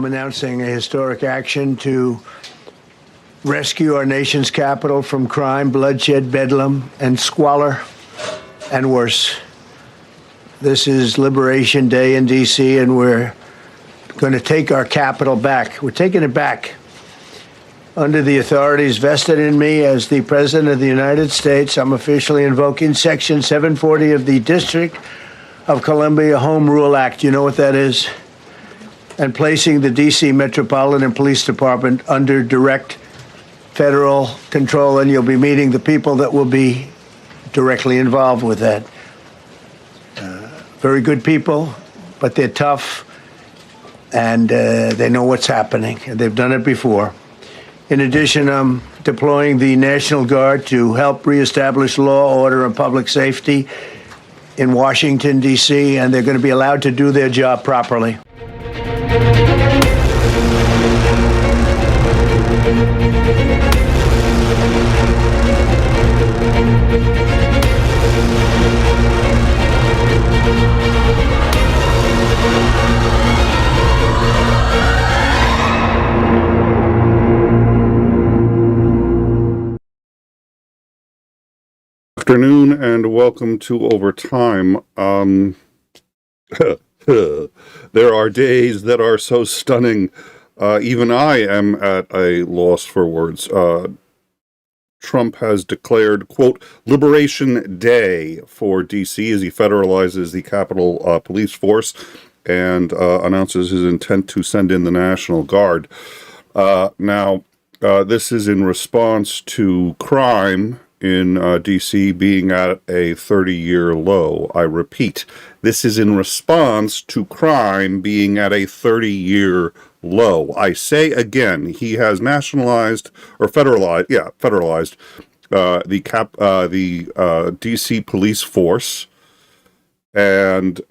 I'm announcing a historic action to rescue our nation's capital from crime, bloodshed, bedlam, and squalor, and worse. This is Liberation Day in D.C., and we're going to take our capital back. We're taking it back. Under the authorities vested in me as the President of the United States, I'm officially invoking Section 740 of the District of Columbia Home Rule Act. You know what that is? And placing the D.C. Metropolitan Police Department under direct federal control, and you'll be meeting the people that will be directly involved with that. Very good people, but they're tough, and they know what's happening, and they've done it before. In addition, I'm deploying the National Guard to help reestablish law, order, and public safety in Washington, D.C., and they're going to be allowed to do their job properly. Afternoon and welcome to Overtime. There are days that are so stunning, even I am at a loss for words. Trump has declared, quote, Liberation Day for D.C. as he federalizes the Capitol Police Force and announces his intent to send in the National Guard. Now, this is in response to crime in D.C. being at a 30-year low. I repeat, this is in response to crime being at a 30-year low. I say again, he has nationalized or federalized the D.C. police force and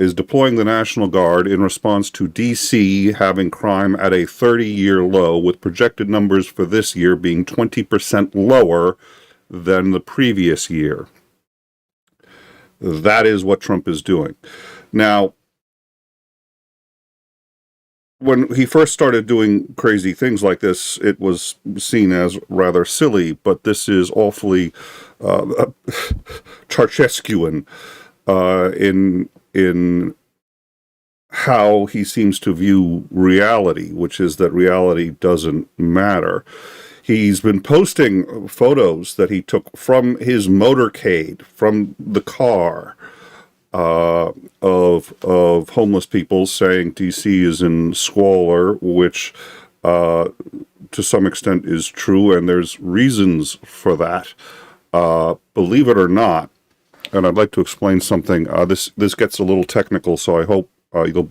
is deploying the National Guard in response to D.C. having crime at a 30-year low, with projected numbers for this year being 20% lower than the previous year. That is what Trump is doing. Now, when he first started doing crazy things like this, it was seen as rather silly, but this is awfully 𝐍𝐢𝐜𝐴𝐻 in how he seems to view reality, which is that reality doesn't matter. He's been posting photos that he took from his motorcade, from the car, of homeless people, saying D.C. is in squalor, which to some extent is true, and there's reasons for that. Believe it or not, and I'd like to explain something. This gets a little technical, so I hope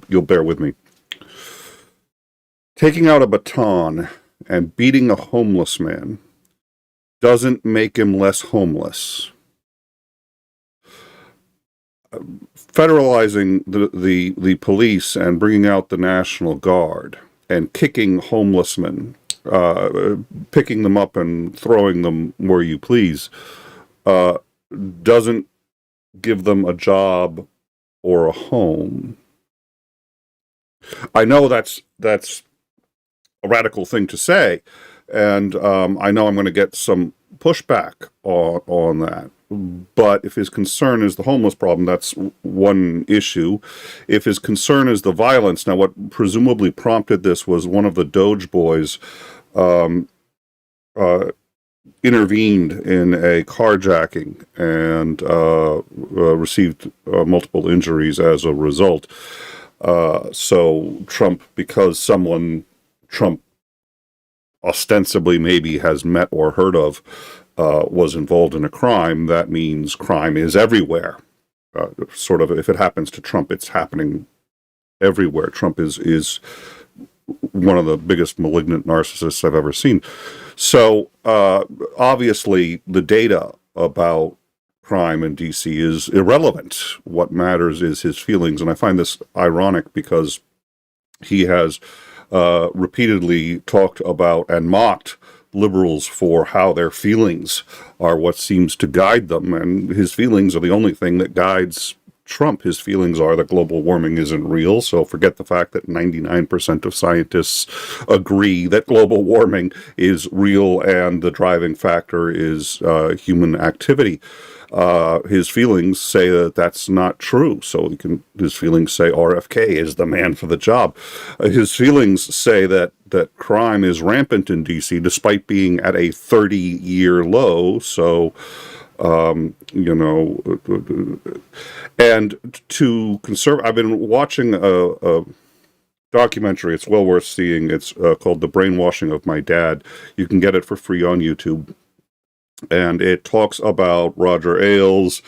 you'll bear with me. Taking out a baton and beating a homeless man doesn't make him less homeless. Federalizing the police and bringing out the National Guard and kicking homeless men, picking them up and throwing them where you please, doesn't give them a job or a home. I know that's a radical thing to say, and I know I'm going to get some pushback on that. But if his concern is the homeless problem, that's one issue. If his concern is the violence, now what presumably prompted this was one of the Doge boys intervened in a carjacking and received multiple injuries as a result. So Trump, because Trump ostensibly maybe has met or heard of, was involved in a crime, that means crime is everywhere. Sort of, if it happens to Trump, it's happening everywhere. Trump is one of the biggest malignant narcissists I've ever seen. So, obviously, the data about crime in D.C. is irrelevant. What matters is his feelings, and I find this ironic because he has repeatedly talked about and mocked liberals for how their feelings are what seems to guide them, and his feelings are the only thing that guides Trump. His feelings are that global warming isn't real, so forget the fact that 99% of scientists agree that global warming is real and the driving factor is human activity. His feelings say that that's not true. So his feelings say RFK is the man for the job. His feelings say that crime is rampant in D.C. despite being at a 30-year low. So, and to conserve, I've been watching a documentary. It's well worth seeing. It's called The Brainwashing of My Dad. You can get it for free on YouTube. And it talks about Roger Ailes,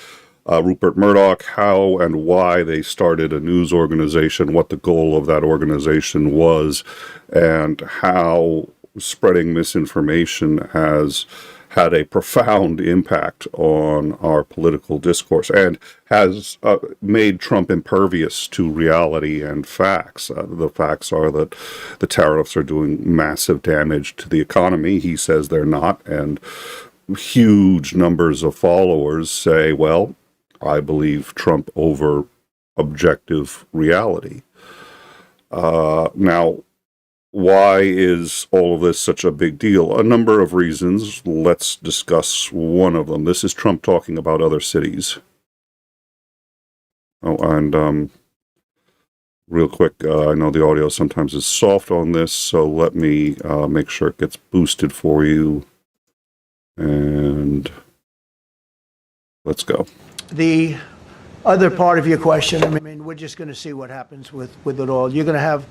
Rupert Murdoch, how and why they started a news organization, what the goal of that organization was, and how spreading misinformation has had a profound impact on our political discourse and has made Trump impervious to reality and facts. The facts are that the tariffs are doing massive damage to the economy. He says they're not, and huge numbers of followers say, well, I believe Trump over objective reality. Now, why is all of this such a big deal? A number of reasons. Let's discuss one of them. This is Trump talking about other cities. Oh, and real quick, I know the audio sometimes is soft on this, so let me make sure it gets boosted for you. And let's go. The other part of your question, I mean, we're just going to see what happens with it all. You're going to have,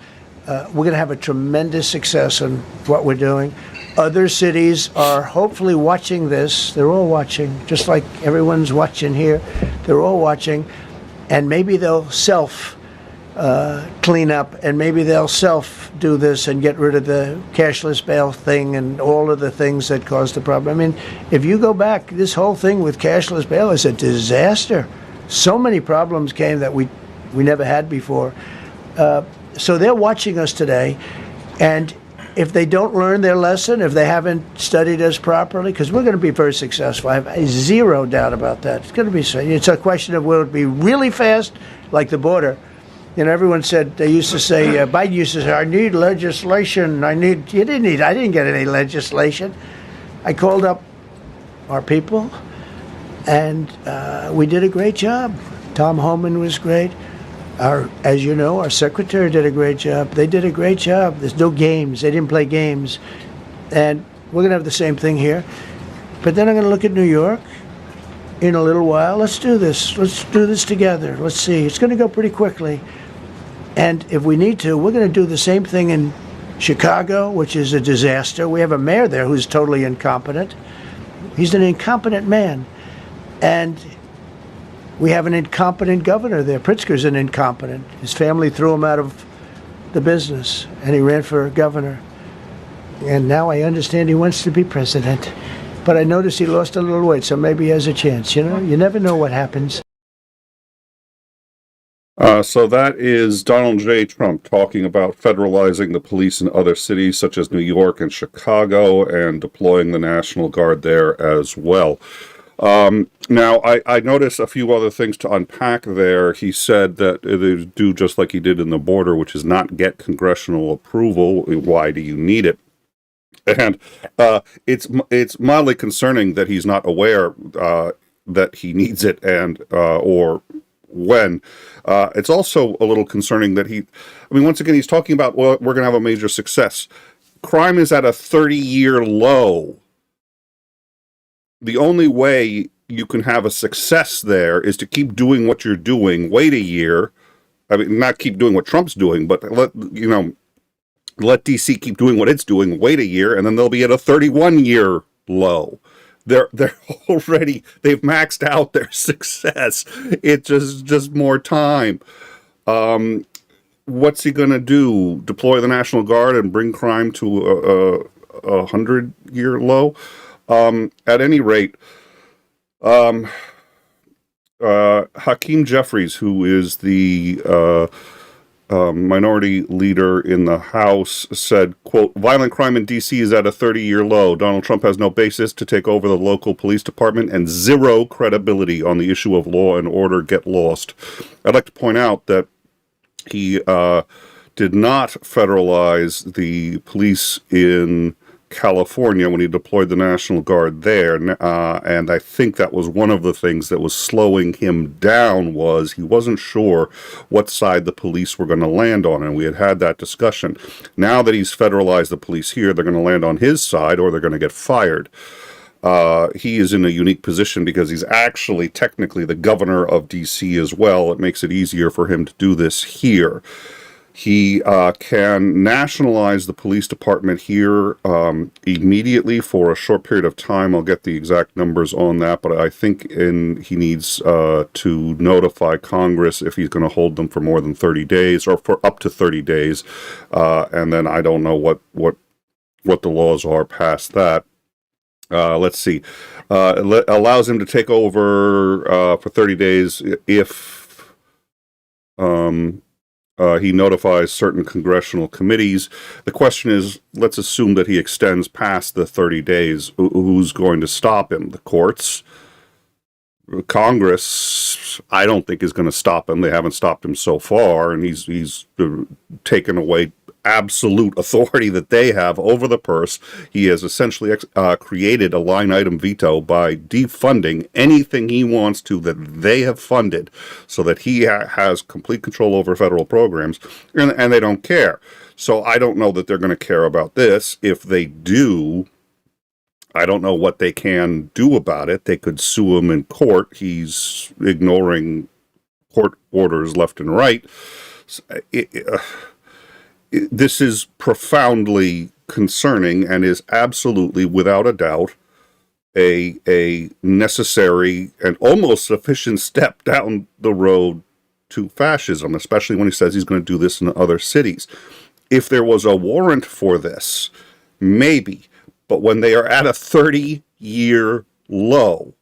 we're going to have a tremendous success in what we're doing. Other cities are hopefully watching this. They're all watching, just like everyone's watching here. They're all watching, and maybe they'll clean up, and maybe they'll do this and get rid of the cashless bail thing and all of the things that caused the problem. I mean, if you go back, this whole thing with cashless bail is a disaster. So many problems came that we never had before. So they're watching us today, and if they don't learn their lesson, if they haven't studied us properly, because we're going to be very successful. I have zero doubt about that. It's going to be so. It's a question of will it be really fast, like the border. You know, everyone said, they used to say, Biden used to say, I need legislation. I didn't get any legislation. I called up our people, and we did a great job. Tom Homan was great. As you know, our secretary did a great job. They did a great job. There's no games. They didn't play games. And we're going to have the same thing here. But then I'm going to look at New York in a little while. Let's do this. Let's do this together. Let's see. It's going to go pretty quickly. And if we need to, we're going to do the same thing in Chicago, which is a disaster. We have a mayor there who's totally incompetent. He's an incompetent man. And we have an incompetent governor there. Pritzker's an incompetent. His family threw him out of the business, and he ran for governor. And now I understand he wants to be president. But I noticed he lost a little weight, so maybe he has a chance. You know, you never know what happens. So that is Donald J. Trump talking about federalizing the police in other cities such as New York and Chicago and deploying the National Guard there as well. Now, I noticed a few other things to unpack there. He said that it is do just like he did in the border, which is not get congressional approval. Why do you need it? And it's mildly concerning that he's not aware that he needs it and or when. It's also a little concerning that once again, he's talking about, well, we're going to have a major success. Crime is at a 30-year low. The only way you can have a success there is to keep doing what you're doing, wait a year. I mean, not keep doing what Trump's doing, but let DC keep doing what it's doing, wait a year, and then they'll be at a 31-year low. They've maxed out their success. It's just more time. What's he going to do? Deploy the National Guard and bring crime to a 100-year low? At any rate, Hakeem Jeffries, who is the minority leader in the House said, quote, "Violent crime in D.C. is at a 30-year low. Donald Trump has no basis to take over the local police department and zero credibility on the issue of law and order. Get lost." I'd like to point out that he did not federalize the police in California when he deployed the National Guard there, and I think that was one of the things that was slowing him down. Was he wasn't sure what side the police were going to land on, and we had that discussion. Now that he's federalized the police here, they're going to land on his side or they're going to get fired. He is in a unique position because he's actually technically the governor of D.C. as well. It makes it easier for him to do this here. He can nationalize the police department here immediately for a short period of time. I'll get the exact numbers on that, but I think he needs to notify Congress if he's going to hold them for more than 30 days or for up to 30 days. And then I don't know what the laws are past that. Let's see. It allows him to take over for 30 days if he notifies certain congressional committees. The question is, let's assume that he extends past the 30 days. Who's going to stop him? The courts? Congress, I don't think is going to stop him. They haven't stopped him so far, and he's taken away absolute authority that they have over the purse. He has essentially created a line item veto by defunding anything he wants to that they have funded, so that he has complete control over federal programs, and they don't care. So I don't know that they're going to care about this. If they do, I don't know what they can do about it. They could sue him in court. He's ignoring court orders left and right. This is profoundly concerning and is absolutely, without a doubt, a necessary and almost sufficient step down the road to fascism, especially when he says he's going to do this in other cities. If there was a warrant for this, maybe. But when they are at a 30-year low,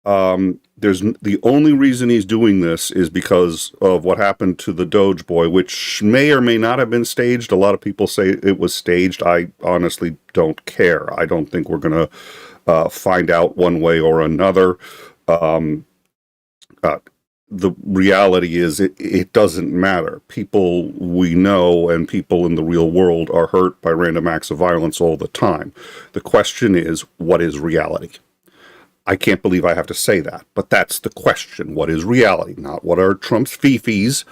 there's the only reason he's doing this is because of what happened to the Doge boy, which may or may not have been staged. A lot of people say it was staged. I honestly don't care. I don't think we're going to find out one way or another. The reality is it doesn't matter. People we know and people in the real world are hurt by random acts of violence all the time. The question is, what is reality? I can't believe I have to say that, but that's the question. What is reality? Not what are Trump's fifis,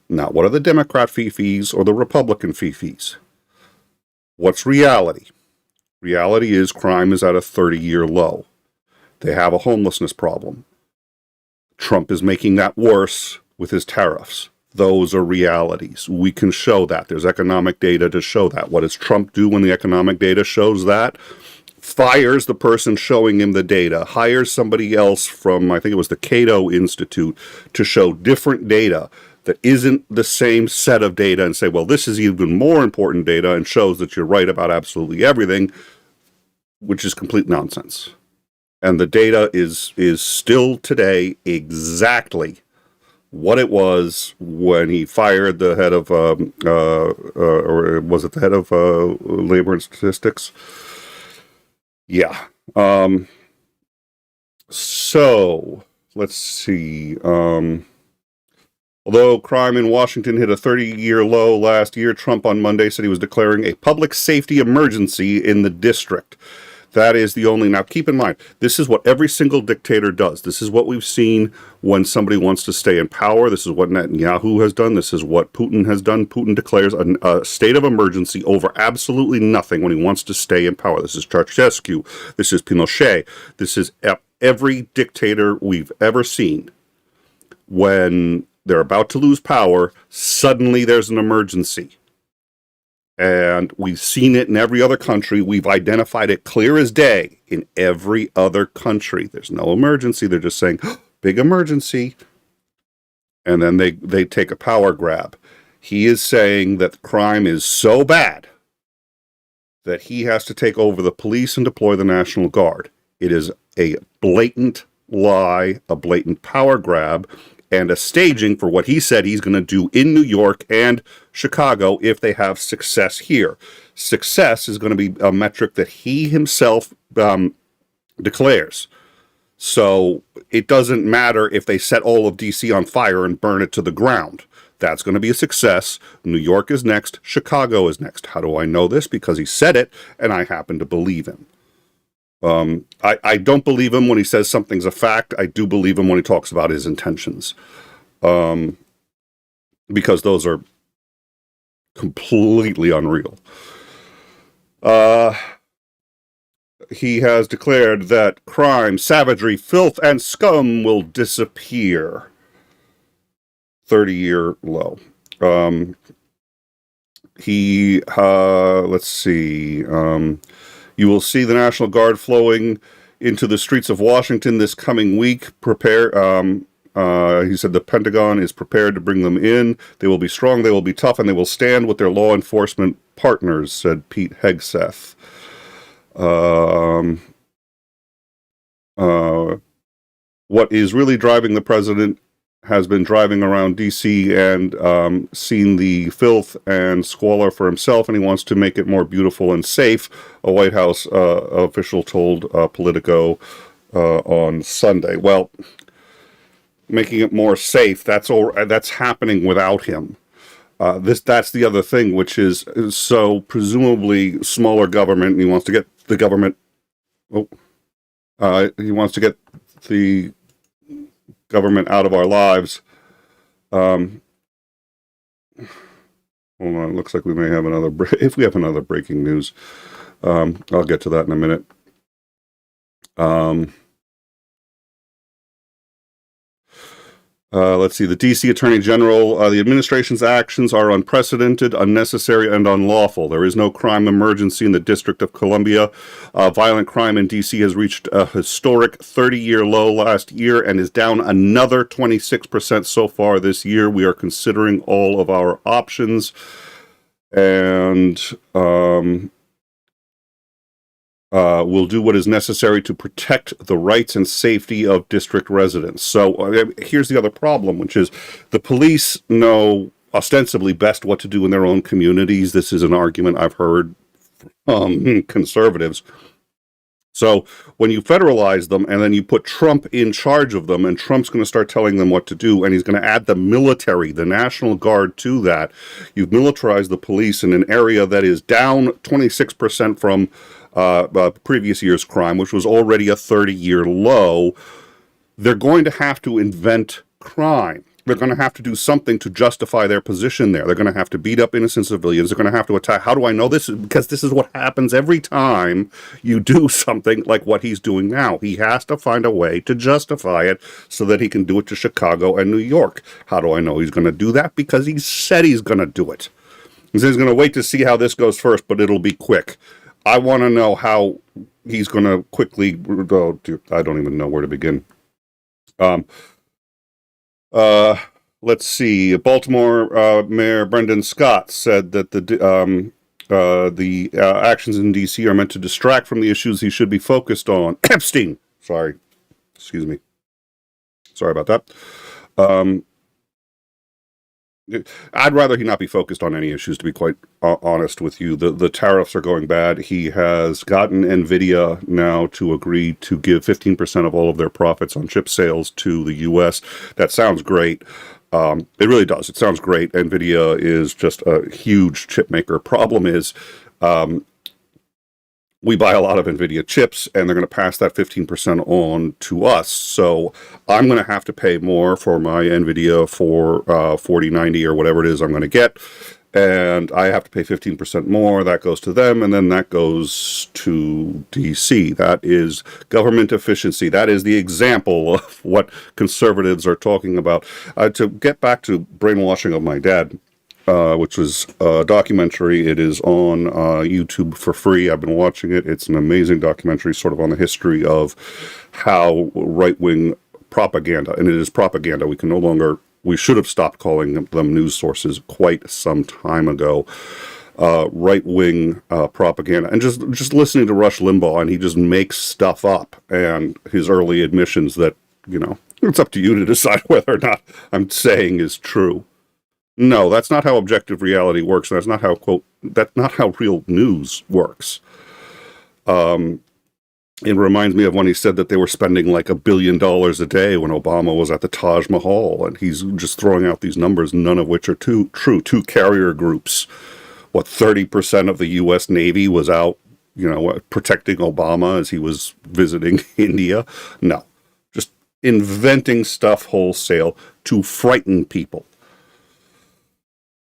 not what are the Democrat fifis or the Republican fifis. What's reality? Reality is crime is at a 30-year low. They have a homelessness problem. Trump is making that worse with his tariffs. Those are realities. We can show that. There's economic data to show that. What does Trump do when the economic data shows that? Fires the person showing him the data, hires somebody else from, I think it was the Cato Institute, to show different data that isn't the same set of data and say, well, this is even more important data and shows that you're right about absolutely everything, which is complete nonsense. And the data is still today exactly what it was when he fired the head of, or was it the head of Labor and Statistics? Yeah. So, let's see. Although crime in Washington hit a 30-year low last year, Trump on Monday said he was declaring a public safety emergency in the district. That is the only... Now, keep in mind, this is what every single dictator does. This is what we've seen when somebody wants to stay in power. This is what Netanyahu has done. This is what Putin has done. Putin declares a state of emergency over absolutely nothing when he wants to stay in power. This is Ceausescu. This is Pinochet. This is every dictator we've ever seen. When they're about to lose power, suddenly there's an emergency. And we've seen it in every other country. We've identified it clear as day in every other country. There's no emergency. They're just saying, oh, big emergency. And then they take a power grab. He is saying that crime is so bad that he has to take over the police and deploy the National Guard. It is a blatant lie, a blatant power grab. and a staging for what he said he's going to do in New York and Chicago if they have success here. Success is going to be a metric that he himself declares. So it doesn't matter if they set all of D.C. on fire and burn it to the ground. That's going to be a success. New York is next. Chicago is next. How do I know this? Because he said it, and I happen to believe him. I don't believe him when he says something's a fact. I do believe him when he talks about his intentions. Because those are completely unreal. He has declared that crime, savagery, filth, and scum will disappear. 30-year low. Let's see. You will see the National Guard flowing into the streets of Washington this coming week. He said the Pentagon is prepared to bring them in. They will be strong, they will be tough, and they will stand with their law enforcement partners, said Pete Hegseth. What is really driving the president has been driving around D.C. and seen the filth and squalor for himself, and he wants to make it more beautiful and safe, a White House official told Politico on Sunday. Well, making it more safe, that's happening without him. That's the other thing, which is, so presumably smaller government, and he wants to get the government, he wants to get the government out of our lives. Hold on, looks like we may have another if we have another breaking news. I'll get to that in a minute. Let's see. The D.C. Attorney General, the administration's actions are unprecedented, unnecessary, and unlawful. There is no crime emergency in the District of Columbia. Violent crime in D.C. has reached a historic 30-year low last year and is down another 26% so far this year. We are considering all of our options. And will do what is necessary to protect the rights and safety of district residents. So here's the other problem, which is the police know ostensibly best what to do in their own communities. This is an argument I've heard from conservatives. So when you federalize them and then you put Trump in charge of them, and Trump's going to start telling them what to do, and he's going to add the military, the National Guard to that, you've militarized the police in an area that is down 26% from previous year's crime, which was already a 30-year low. They're going to have to invent crime. They're going to have to do something to justify their position there. They're going to have to beat up innocent civilians. They're going to have to attack. How do I know this? Because this is what happens every time you do something like what he's doing now. He has to find a way to justify it so that he can do it to Chicago and New York. How do I know he's going to do that? Because he said he's going to do it. He said he's going to wait to see how this goes first, but it'll be quick. I want to know how he's going to quickly, I don't even know where to begin. Let's see. Baltimore Mayor Brendan Scott said that the actions in D.C. are meant to distract from the issues he should be focused on. Epstein! Sorry. Excuse me. Sorry about that. I'd rather he not be focused on any issues, to be quite honest with you. The tariffs are going bad. He has gotten NVIDIA now to agree to give 15% of all of their profits on chip sales to the U.S. That sounds great. It really does. It sounds great. NVIDIA is just a huge chip maker. Problem is, we buy a lot of NVIDIA chips, and they're going to pass that 15% on to us. So I'm going to have to pay more for my NVIDIA for 4090 or whatever it is I'm going to get. And I have to pay 15% more. That goes to them, and then that goes to DC. That is government efficiency. That is the example of what conservatives are talking about. To get back to brainwashing of my dad, which was a documentary. It is on YouTube for free. I've been watching it. It's an amazing documentary, sort of on the history of how right-wing propaganda, and it is propaganda. We should have stopped calling them news sources quite some time ago. Right-wing propaganda. And just listening to Rush Limbaugh, and he just makes stuff up. And his early admissions that, It's up to you to decide whether or not I'm saying is true. No, that's not how objective reality works. And that's not how, quote, that's not how real news works. It reminds me of when he said that they were spending like $1 billion a day when Obama was at the Taj Mahal, and he's just throwing out these numbers, none of which are true. Two carrier groups. What, 30% of the U.S. Navy was out, protecting Obama as he was visiting India? No. Just inventing stuff wholesale to frighten people.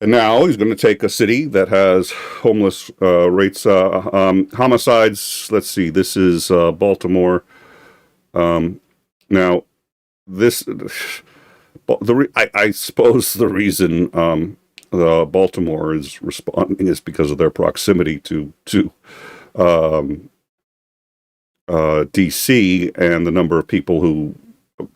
And now he's going to take a city that has homeless rates, homicides. Let's see, this is Baltimore. Now, this, I suppose the reason Baltimore is responding is because of their proximity to D.C. and the number of people who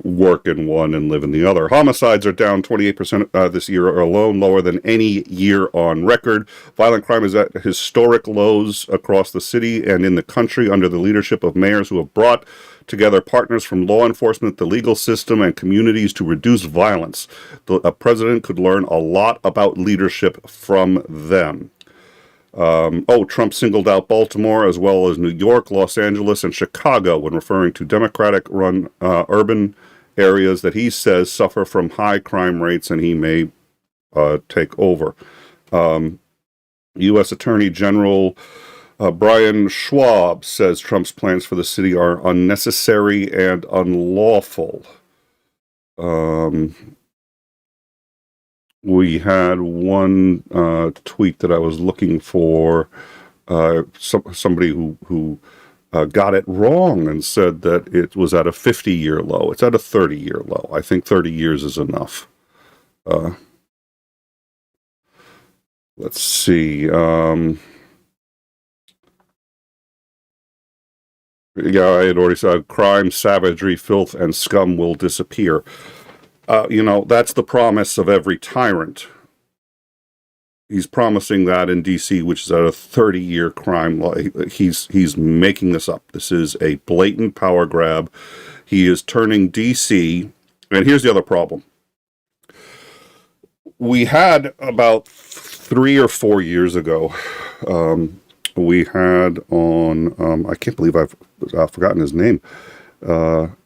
work in one and live in the other. Homicides are down 28% this year alone, lower than any year on record. Violent crime is at historic lows across the city and in the country under the leadership of mayors who have brought together partners from law enforcement, the legal system, and communities to reduce violence. A president could learn a lot about leadership from them. Trump singled out Baltimore as well as New York, Los Angeles, and Chicago when referring to Democratic-run urban areas that he says suffer from high crime rates and he may take over. U.S. Attorney General Brian Schwab says Trump's plans for the city are unnecessary and unlawful. We had one tweet that I was looking for, somebody who got it wrong and said that it was at a 50-year low. It's at a 30-year low. I think 30 years is enough. Let's see. Yeah, I had already said crime, savagery, filth, and scum will disappear. That's the promise of every tyrant. He's promising that in D.C., which is at a 30-year crime law. He's making this up. This is a blatant power grab. He is turning D.C., and here's the other problem. We had about 3 or 4 years ago, we had on, I can't believe I've forgotten his name. I'm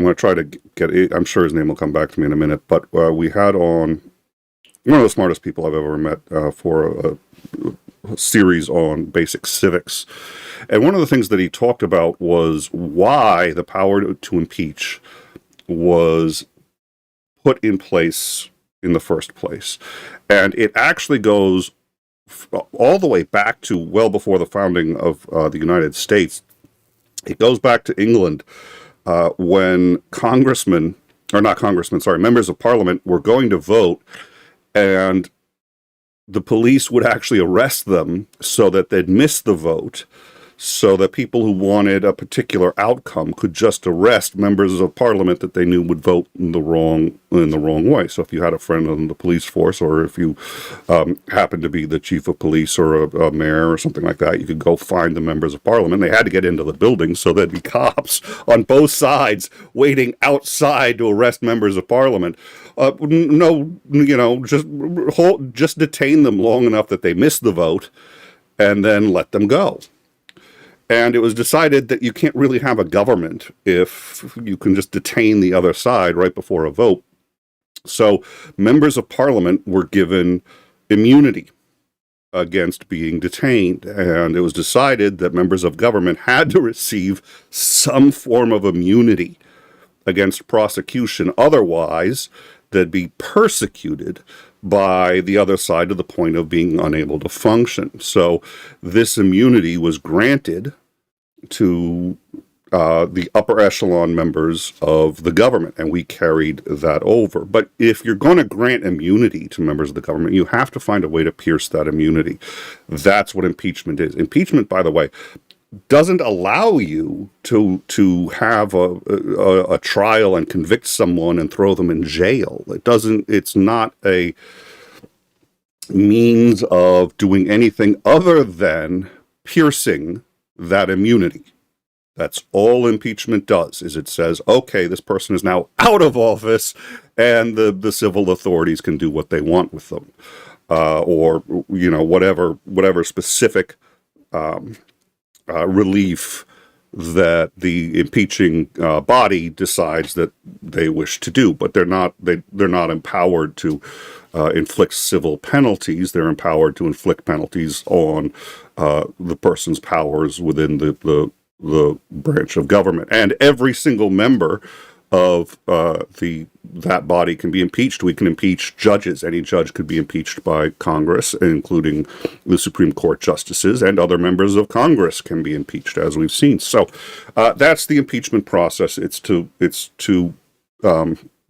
going to try to get it. I'm sure his name will come back to me in a minute. But we had on one of the smartest people I've ever met for a series on basic civics. And one of the things that he talked about was why the power to impeach was put in place in the first place. And it actually goes all the way back to well before the founding of the United States. It goes back to England. When members of parliament were going to vote, and the police would actually arrest them so that they'd miss the vote, so that people who wanted a particular outcome could just arrest members of parliament that they knew would vote in the wrong way. So if you had a friend on the police force, or if you happened to be the chief of police or a mayor or something like that, you could go find the members of parliament. They had to get into the building, so there'd be cops on both sides waiting outside to arrest members of parliament. Just detain them long enough that they miss the vote and then let them go. And it was decided that you can't really have a government if you can just detain the other side right before a vote. So members of parliament were given immunity against being detained. And it was decided that members of government had to receive some form of immunity against prosecution. Otherwise, they'd be persecuted by the other side to the point of being unable to function. So this immunity was granted to the upper echelon members of the government, and we carried that over. But if you're going to grant immunity to members of the government, you have to find a way to pierce that immunity. That's what impeachment is. Impeachment, by the way, doesn't allow you to have a trial and convict someone and throw them in jail. It's not a means of doing anything other than piercing that immunity. That's all impeachment does, is it says, okay, this person is now out of office, and the civil authorities can do what they want with them. Or, you know, whatever specific relief that the impeaching body decides that they wish to do, but they're not empowered to inflict civil penalties. They're empowered to inflict penalties on the person's powers within the branch of government, and every single member of that body can be impeached. We can impeach judges. Any judge could be impeached by Congress, including the Supreme Court justices, and other members of Congress can be impeached, as we've seen. So that's the impeachment process. It's to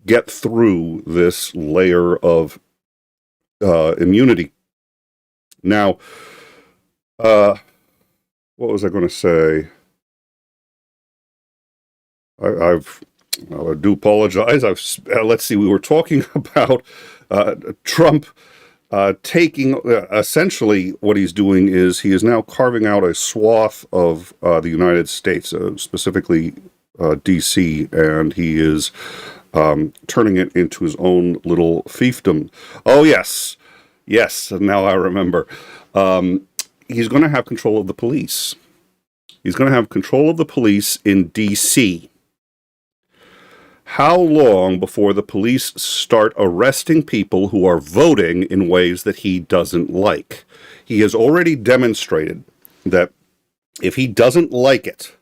get through this layer of immunity. Now, what was I going to say? I do apologize. Let's see. We were talking about Trump taking essentially what he's doing is he is now carving out a swath of the United States, specifically D.C., and he is turning it into his own little fiefdom. Oh, yes. Now I remember. He's going to have control of the police. He's going to have control of the police in D.C. How long before the police start arresting people who are voting in ways that he doesn't like? He has already demonstrated that if he doesn't like it,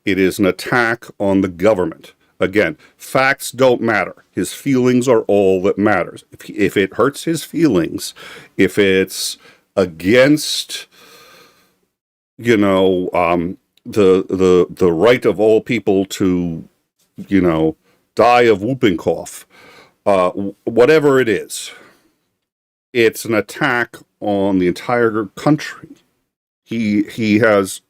it is an attack on the government. Again, facts don't matter. His feelings are all that matters. If it hurts his feelings, if it's against, you know, the right of all people to, you know, die of whooping cough, whatever it is, it's an attack on the entire country. He has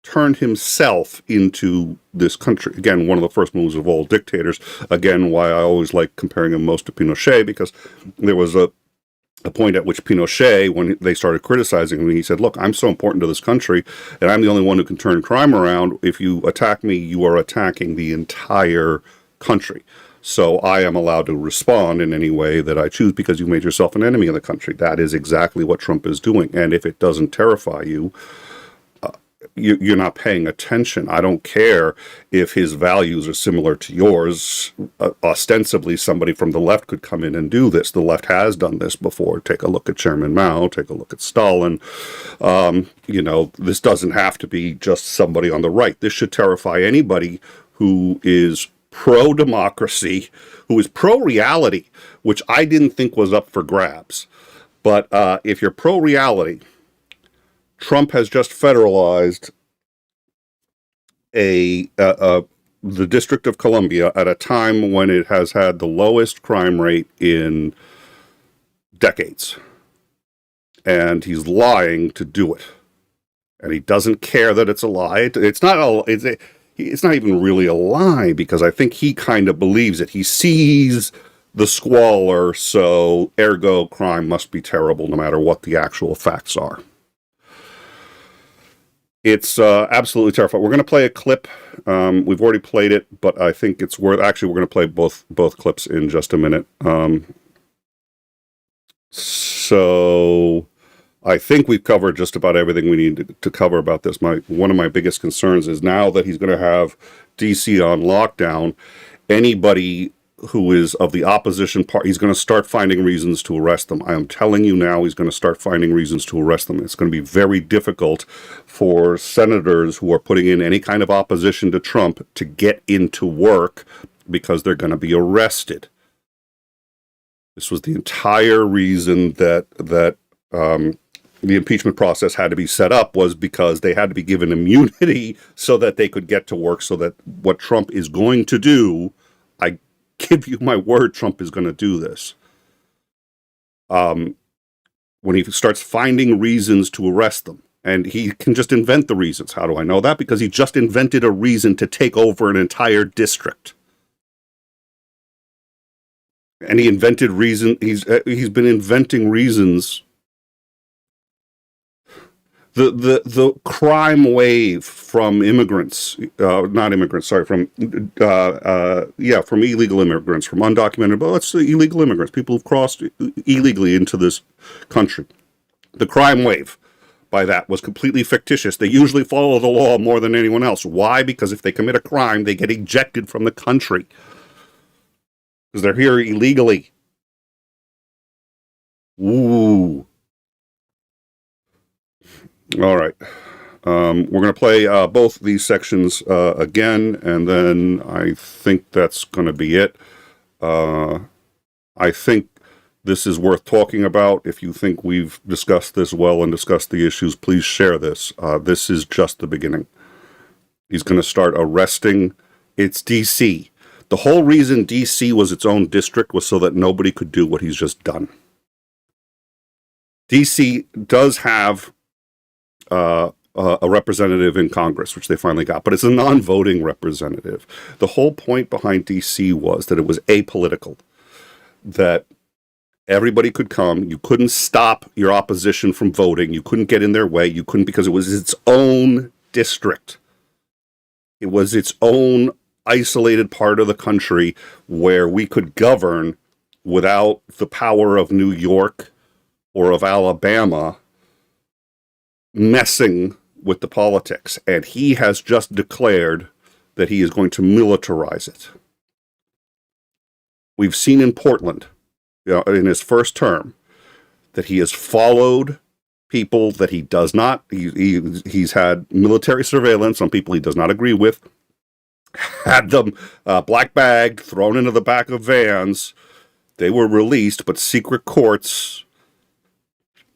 turned himself into this country. Again, one of the first moves of all dictators. Again, why I always like comparing him most to Pinochet, because there was a point at which Pinochet, when they started criticizing him, he said, look, I'm so important to this country, and I'm the only one who can turn crime around. If you attack me, you are attacking the entire country. So I am allowed to respond in any way that I choose because you made yourself an enemy of the country. That is exactly what Trump is doing. And if it doesn't terrify you, you're not paying attention. I don't care if his values are similar to yours. Ostensibly, somebody from the left could come in and do this. The left has done this before. Take a look at Chairman Mao. Take a look at Stalin. You know, this doesn't have to be just somebody on the right. This should terrify anybody who is pro-democracy, who is pro-reality, which I didn't think was up for grabs. But if you're pro-reality, Trump has just federalized the District of Columbia at a time when it has had the lowest crime rate in decades. And he's lying to do it. And he doesn't care that it's a lie. It's not even really a lie, because I think he kind of believes it. He sees the squalor, so ergo crime must be terrible no matter what the actual facts are. It's absolutely terrifying. We're going to play a clip. We've already played it, but I think it's worth... Actually, we're going to play both clips in just a minute. So I think we've covered just about everything we need to cover about this. One of my biggest concerns is now that he's going to have D.C. on lockdown, anybody who is of the opposition party, he's going to start finding reasons to arrest them. I am telling you now, he's going to start finding reasons to arrest them. It's going to be very difficult for senators who are putting in any kind of opposition to Trump to get into work because they're going to be arrested. This was the entire reason that the impeachment process had to be set up, was because they had to be given immunity so that they could get to work, so that what Trump is going to do, I give you my word, Trump is going to do this. When he starts finding reasons to arrest them, and he can just invent the reasons. How do I know that? Because he just invented a reason to take over an entire district. And he invented reason. He's been inventing reasons the crime wave from immigrants, not immigrants, sorry, from from illegal immigrants, from undocumented, but let's say illegal immigrants, people who've crossed illegally into this country. The crime wave by that was completely fictitious. They usually follow the law more than anyone else. Why? Because if they commit a crime, they get ejected from the country because they're here illegally. Ooh. All right. We're going to play both these sections again, and then I think that's going to be it. I think this is worth talking about. If you think we've discussed this well and discussed the issues, please share this. This is just the beginning. He's going to start arresting. It's D.C. The whole reason D.C. was its own district was so that nobody could do what he's just done. D.C. does have a representative in Congress, which they finally got, but it's a non-voting representative. The whole point behind D.C. was that it was apolitical, that everybody could come. You couldn't stop your opposition from voting. You couldn't get in their way. You couldn't, because it was its own district. It was its own isolated part of the country where we could govern without the power of New York or of Alabama messing with the politics. And he has just declared that he is going to militarize it. We've seen in Portland, in his first term, that he has followed people that he does not, he's had military surveillance on people he does not agree with, had them black bagged, thrown into the back of vans. They were released, but secret courts.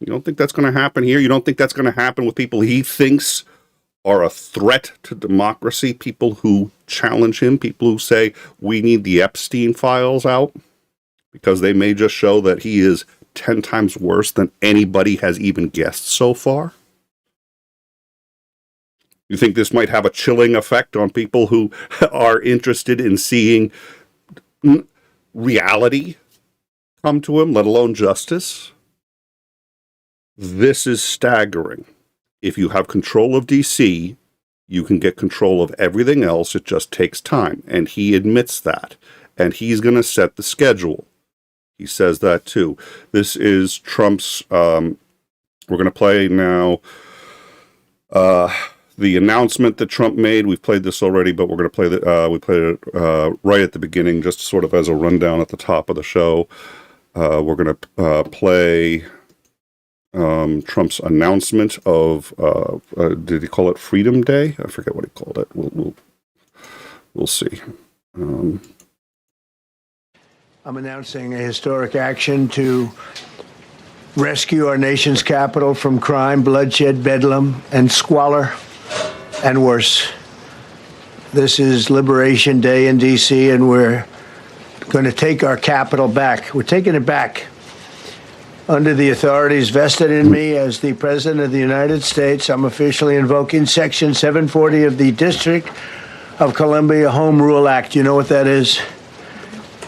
You don't think that's going to happen here? You don't think that's going to happen with people he thinks are a threat to democracy? People who challenge him? People who say, we need the Epstein files out? Because they may just show that he is 10 times worse than anybody has even guessed so far? You think this might have a chilling effect on people who are interested in seeing reality come to him, let alone justice? This is staggering. If you have control of D.C., you can get control of everything else. It just takes time. And he admits that. And he's going to set the schedule. He says that too. This is Trump's, we're going to play now the announcement that Trump made. We've played this already, but we're going to play we played it right at the beginning, just sort of as a rundown at the top of the show. We're going to play Trump's announcement of, did he call it Freedom Day? I forget what he called it. We'll see. I'm announcing a historic action to rescue our nation's capital from crime, bloodshed, bedlam, and squalor, and worse. This is Liberation Day in D.C., and we're going to take our capital back. We're taking it back. Under the authorities vested in me as the President of the United States, I'm officially invoking Section 740 of the District of Columbia Home Rule Act. You know what that is?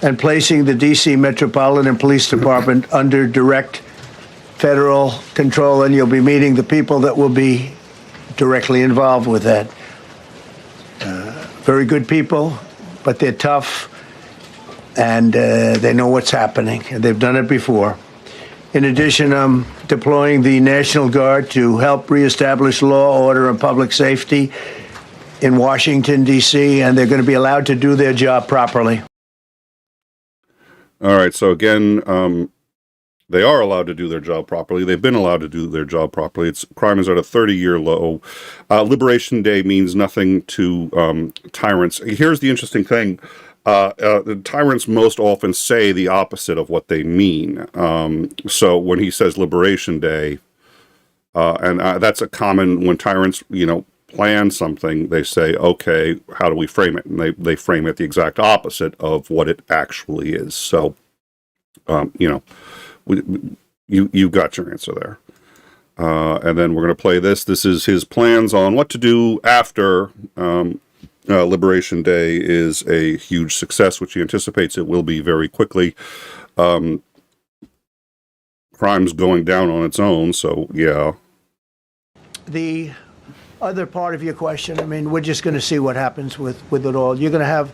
And placing the D.C. Metropolitan Police Department under direct federal control, and you'll be meeting the people that will be directly involved with that. Very good people, but they're tough, and they know what's happening, and they've done it before. In addition, I'm deploying the National Guard to help reestablish law, order, and public safety in Washington, D.C., and they're going to be allowed to do their job properly. All right, so again, they are allowed to do their job properly. They've been allowed to do their job properly. Crime is at a 30-year low. Liberation Day means nothing to tyrants. Here's the interesting thing. The tyrants most often say the opposite of what they mean. So when he says Liberation Day, and that's a common, when tyrants, plan something, they say, okay, how do we frame it? And they frame it the exact opposite of what it actually is. So, you got your answer there. And then we're going to play this. This is his plans on what to do after Liberation Day is a huge success, which he anticipates it will be very quickly. Crime's going down on its own, so yeah. the other part of your question, I mean, we're just going to see what happens with it all. You're going to have,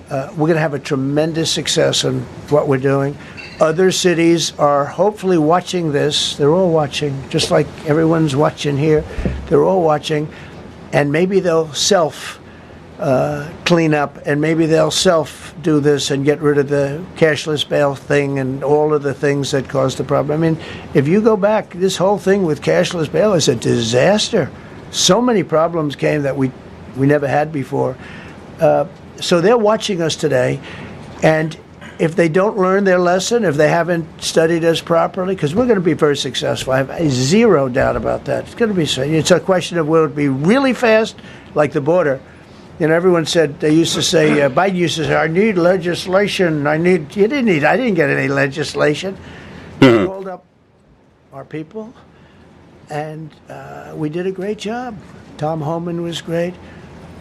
we're going to have a tremendous success in what we're doing. Other cities are hopefully watching this. They're all watching, just like everyone's watching here. They're all watching, and maybe they'll clean up, and maybe they'll do this and get rid of the cashless bail thing and all of the things that caused the problem. I mean, if you go back, this whole thing with cashless bail is a disaster. So many problems came that we never had before. So they're watching us today, and if they don't learn their lesson, if they haven't studied us properly, because we're going to be very successful. I have zero doubt about that. It's going to be. It's a question of will it be really fast, like the border. You know, everyone said, they used to say, Biden used to say, I need legislation. You didn't need, I didn't get any legislation. We called up our people, and we did a great job. Tom Homan was great.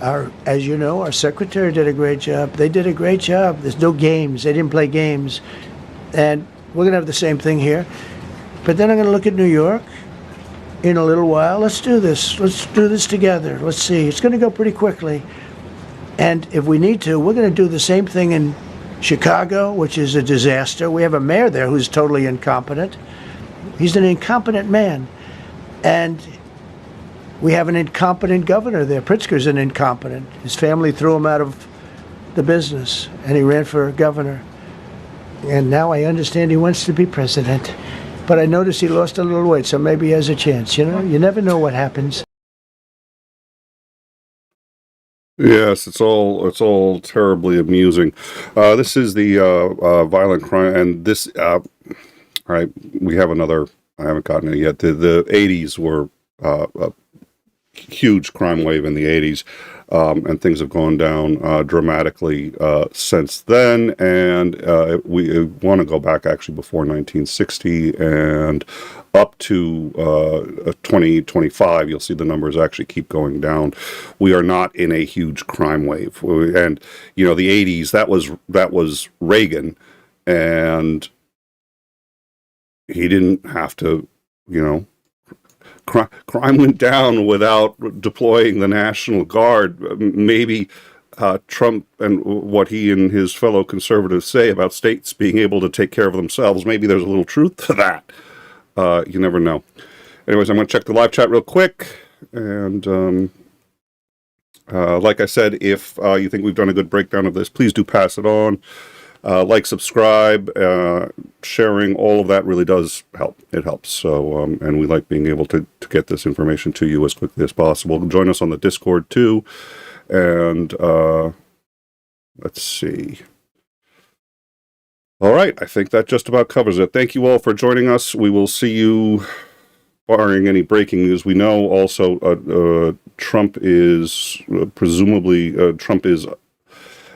As you know, our secretary did a great job. They did a great job. There's no games. They didn't play games. And we're going to have the same thing here. But then I'm going to look at New York in a little while. Let's do this. Let's do this together. Let's see. It's going to go pretty quickly. And if we need to, we're going to do the same thing in Chicago, which is a disaster. We have a mayor there who's totally incompetent. He's an incompetent man. And we have an incompetent governor there. Pritzker's an incompetent. His family threw him out of the business, and he ran for governor. And now I understand he wants to be president. But I noticed he lost a little weight, so maybe he has a chance. You know, you never know what happens. Yes, it's all terribly amusing. This is the violent crime, and this. All right, we have another. I haven't gotten it yet. The 80s were a huge crime wave in the 80s, and things have gone down dramatically since then. And we want to go back actually before 1960 and up to 2025. You'll see the numbers actually keep going down. We are not in a huge crime wave, and you know, the 80s, that was Reagan, and he didn't have to, you know. Crime went down without deploying the National Guard. Maybe Trump and what he and his fellow conservatives say about states being able to take care of themselves, maybe there's a little truth to that. You never know. Anyways, I'm going to check the live chat real quick. And like I said, if you think we've done a good breakdown of this, please do pass it on. Like, subscribe, sharing, all of that really does help. It helps. So, and we like being able to get this information to you as quickly as possible. Join us on the Discord too. And let's see. All right. I think that just about covers it. Thank you all for joining us. We will see you, barring any breaking news. We know also Trump is presumably,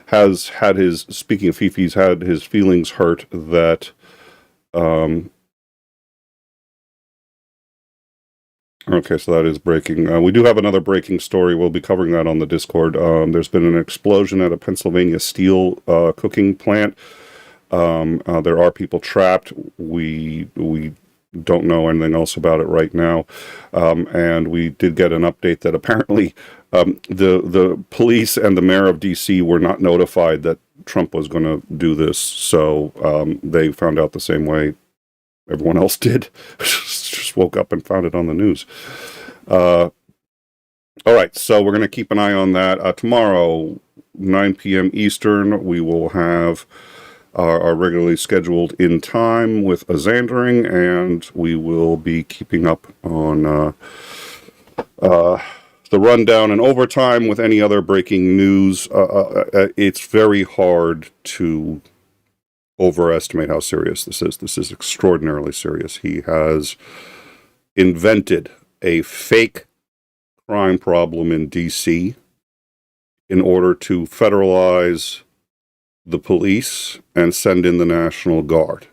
has had his, speaking of Fifi's, had his feelings hurt that, okay, so that is breaking. We do have another breaking story. We'll be covering that on the Discord. There's been an explosion at a Pennsylvania steel cooking plant. There are people trapped. We don't know anything else about it right now. And we did get an update that apparently the police and the mayor of D.C. were not notified that Trump was going to do this. So they found out the same way everyone else did. Just woke up and found it on the news. All right, so we're going to keep an eye on that. Tomorrow, 9 p.m. Eastern, we will have our regularly scheduled In Time with a Xandering, and we will be keeping up on the rundown and overtime with any other breaking news. It's very hard to overestimate how serious this is. This is extraordinarily serious. He has invented a fake crime problem in D.C. in order to federalize the police and send in the National Guard,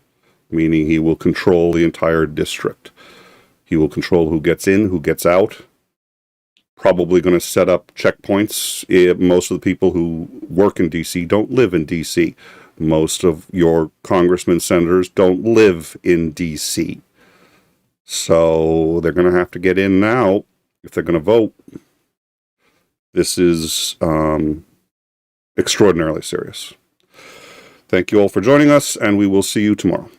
meaning he will control the entire district. He will control who gets in, who gets out. Probably going to set up checkpoints. Most of the people who work in D.C. don't live in D.C. Most of your congressmen, senators don't live in D.C. So they're going to have to get in now, if they're going to vote, this is extraordinarily serious. Thank you all for joining us, and we will see you tomorrow.